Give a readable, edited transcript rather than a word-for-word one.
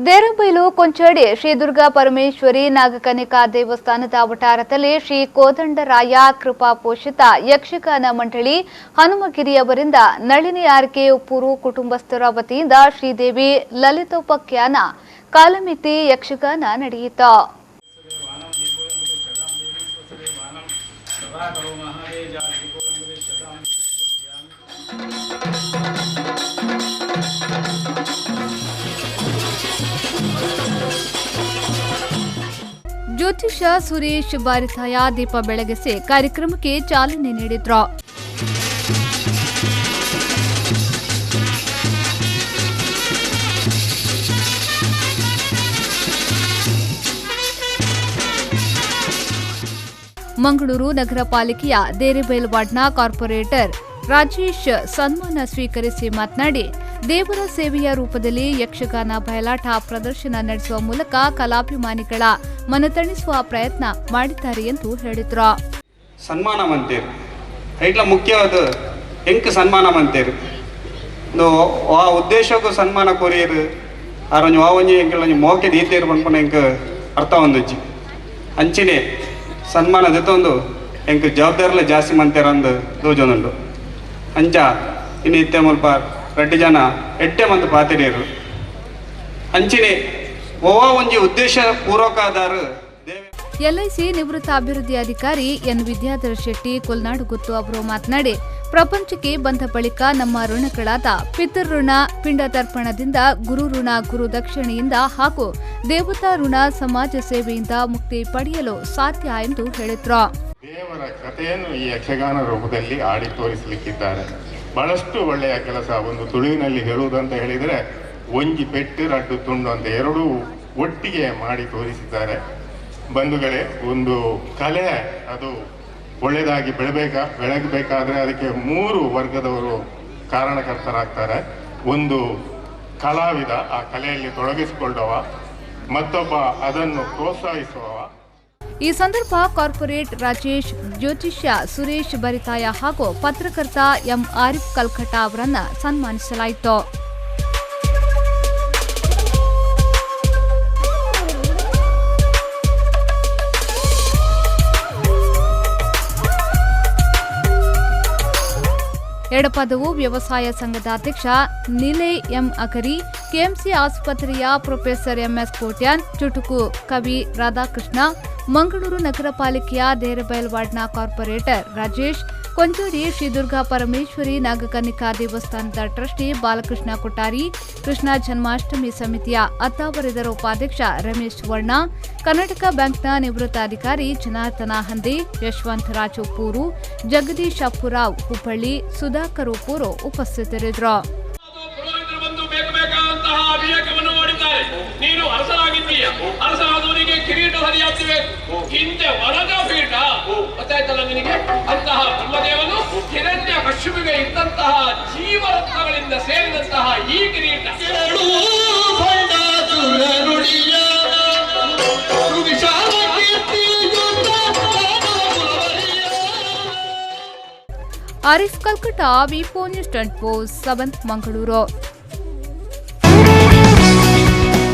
ದೇರಬೈಲು ಕೊಂಚಡಿ ಶ್ರೀ ದುರ್ಗಾ ಪರಮೇಶ್ವರಿ ನಾಗಕನ್ನಿಕಾ ದೇವಸ್ಥಾನದ ವಠಾರದಲ್ಲಿ ಶ್ರೀ ಕೋದಂಡರಾಯ ಕೃಪಾ ಪೋಷಿತ ಯಕ್ಷಗಾನ ಮಂಡಳಿ ಹನುಮಗಿರಿಯವರಿಂದ ನಳಿನಿ ಆರ್ಕೆ ಉಪ್ಪೂರು ಕುಟುಂಬಸ್ಥರ ವತಿಯಿಂದ ಶ್ರೀದೇವಿ ಲಲಿತೋಪಾಖ್ಯಾನ ಕಾಲಮಿತಿ ಯಕ್ಷಗಾನ ನಡೆಯಿತು. ಜ್ಯೋತಿಷ ಸುರೇಶ್ ಬಾರಿತಾಯ ದೀಪ ಬೆಳಗಿಸಿ ಕಾರ್ಯಕ್ರಮಕ್ಕೆ ಚಾಲನೆ ನೀಡಿದ್ರು. ಮಂಗಳೂರು ನಗರ ಪಾಲಿಕೆಯ ದೇರೆಬೈಲು ವಾರ್ಡ್ನ ಕಾರ್ಪೊರೇಟರ್ ರಾಜೇಶ್ ಸನ್ಮಾನ ಸ್ವೀಕರಿಸಿ ಮಾತನಾಡಿ, ದೇವರ ಸೇವೆಯ ರೂಪದಲ್ಲಿ ಯಕ್ಷಗಾನ ಬಯಲಾಟ ಪ್ರದರ್ಶನ ನಡೆಸುವ ಮೂಲಕ ಕಲಾಭಿಮಾನಿಗಳ ಮನತಣಿಸುವ ಪ್ರಯತ್ನ ಮಾಡಿದ್ದಾರೆ ಎಂದು ಹೇಳಿದರು. ಸನ್ಮಾನ ಮಂತೇರು ಐಟ್ಲ ಮುಖ್ಯವಾದ ಎಂಕ್ ಸನ್ಮಾನ ಮಂತೇರು ಆ ಉದ್ದೇಶಕ್ಕೂ ಸನ್ಮಾನ ಕೊರಿಯರು ಆರೊಂಜು ಒಂಜಿ ಎಂಕಲ್ ಮೋಕೆ ದೀತೇರು ಬಂದ್ಕೊಂಡು ಎಂಕ್ ಅರ್ಥ ಹೊಂದೊಚ್ಚಿ ಅಂಚಿನೇ ಸನ್ಮಾನ ದೊಂದು ಎಂಕ್ ಜವಾಬ್ದಾರಿಲ ಜಾಸ್ತಿ ಮಂತೇರಂದು ದೂಜೊಂದುಂಡು ಅಂಚ ಇನ್ನು ಇತ್ತೆ ಮುಲ್ಪ ರೆಡ್ಡಿ ಜನ ಎಟ್ಟೆ ಮಂದು ಪಾತಿರಿಯರು ಅಂಚಿನೇ ಓವಾ ಒಂಜಿ ಉದ್ದೇಶ ಪೂರ್ವಕಾದಾರು. ಎಲ್ಐಸಿ ನಿವೃತ್ತ ಅಭಿವೃದ್ಧಿ ಅಧಿಕಾರಿ ಎನ್ ವಿದ್ಯಾಧರ ಶೆಟ್ಟಿ ಕೊಲ್ನಾಡು ಗುತ್ತು ಅವರು ಮಾತನಾಡಿ, ಪ್ರಪಂಚಕ್ಕೆ ಬಂದ ಬಳಿಕ ನಮ್ಮ ಋಣಗಳಾದ ಪಿತೃಋಣ, ಪಿಂಡ ತರ್ಪಣದಿಂದ, ಗುರು ಋಣ, ಗುರು ದಕ್ಷಿಣೆಯಿಂದ ಹಾಗೂ ದೇವತಾ ಋಣ, ಸಮಾಜ ಸೇವೆಯಿಂದ ಮುಕ್ತಿ ಪಡೆಯಲು ಸಾಧ್ಯ ಎಂದು ಹೇಳಿದ್ರು. ದೇವರ ಕಥೆಯನ್ನು ಈ ಯಕ್ಷಗಾನ ರೂಪದಲ್ಲಿ ಆಡಿ ತೋರಿಸಲಿಕ್ಕಿದ್ದಾರೆ. ಬಹಳಷ್ಟು ಒಳ್ಳೆಯ ಕೆಲಸ. ಒಂದು ತುಳುವಿನಲ್ಲಿ ಹೇಳುವುದಂತ ಹೇಳಿದರೆ ಒಂಜಿ ಪೆಟ್ಟು ರಡ್ಡು ತುಂಡು ಅಂತ ಎರಡೂ ಒಟ್ಟಿಗೆ ಮಾಡಿ ತೋರಿಸಿದ್ದಾರೆ. ಬಂಧುಗಳೇ, ಒಂದು ಕಲೆ ಅದು ಒಳ್ಳೆಯದಾಗಿ ಬೆಳಗಬೇಕಾದ್ರೆ ಅದಕ್ಕೆ 3 ವರ್ಗದವರು ಕಾರಣಕರ್ತರಾಗ್ತಾರೆ. ಒಂದು ಕಲಾವಿದ, ಆ ಕಲೆಯಲ್ಲಿ ತೊಡಗಿಸಿಕೊಳ್ಳುವ, ಮತ್ತೊಬ್ಬ ಅದನ್ನು ಪ್ರೋತ್ಸಾಹಿಸುವವ. ಈ ಸಂದರ್ಭ ಕಾರ್ಪೊರೇಟ್ ರಾಜೇಶ್, ಜ್ಯೋತಿಷ್ಯ ಸುರೇಶ್ ಬರಿತಾಯ ಹಾಗೂ ಪತ್ರಕರ್ತ ಎಂ ಆರಿಫ್ ಕಲ್ಕಟ ಅವರನ್ನು ಸನ್ಮಾನಿಸಲಾಯಿತು. ಎಡಪದವು ವ್ಯವಸಾಯ ಸಂಘದ ಅಧ್ಯಕ್ಷ ನಿಲೈ ಎಂ ಅಕರಿ, ಕೆಎಂಸಿ ಆಸ್ಪತ್ರೆಯ ಪ್ರೊಫೆಸರ್ ಎಂಎಸ್ ಕೋಟ್ಯಾನ್, ಚುಟುಕು ಕವಿ ರಾಧಾಕೃಷ್ಣ, ಮಂಗಳೂರು ನಗರ ಪಾಲಿಕೆಯ ದೇರೆಬೈಲು ವಾರ್ಡ್ನ ಕಾರ್ಪೊರೇಟರ್ ರಾಜೇಶ್, ಕೊಂಚೋಡಿ ಶ್ರೀ ದುರ್ಗಾ ಪರಮೇಶ್ವರಿ ನಾಗಕನ್ನಿಕಾ ದೇವಸ್ಥಾನದ ಟ್ರಸ್ಟಿ ಬಾಲಕೃಷ್ಣ ಕೊಟ್ಟಾರಿ, ಕೃಷ್ಣ ಜನ್ಮಾಷ್ಟಮಿ ಸಮಿತಿಯ ಅತ್ತಾವರದರ ಉಪಾಧ್ಯಕ್ಷ ರಮೇಶ್ ವರ್ಣ, ಕರ್ನಾಟಕ ಬ್ಯಾಂಕ್ನ ನಿವೃತ್ತ ಅಧಿಕಾರಿ ಜನಾರ್ದನ ಹಂದಿ, ಯಶವಂತರಾಜ್ ಉಪ್ಪೂರು, ಜಗದೀಶ್ ಅಪ್ಪುರಾವ್ ಹುಬ್ಬಳ್ಳಿ, ಸುಧಾಕರ್ ಉಪ್ಪೂರು ಉಪಸ್ಥಿತರಿದ್ದರು. ನೀನು ಅರಸನಾಗಿದ್ದೀಯ, ಅರಸನಾದವನಿಗೆ ಕಿರೀಟ ಹರಿಯಾಗಬೇಕು, ಹಿಂದೆ ವರದ ಪೀಠ ಗೊತ್ತಾಯ್ತಲ್ಲ ನಿನಗೆ. ಅಂತಹ ಬ್ರಹ್ಮದೇವನು ಹಿರಣ್ಯ ಕಶ್ಯಪಿಗೆ ಇದ್ದಂತಹ ಜೀವರತ್ನಗಳಿಂದ ಸೇರಿದಂತಹ ಈ ಕಿರೀಟ ಆರಿಫ್ ಕಲ್ಕಟ, ವಿ4 ನ್ಯೂಸ್ 24/7 ಮಂಗಳೂರು.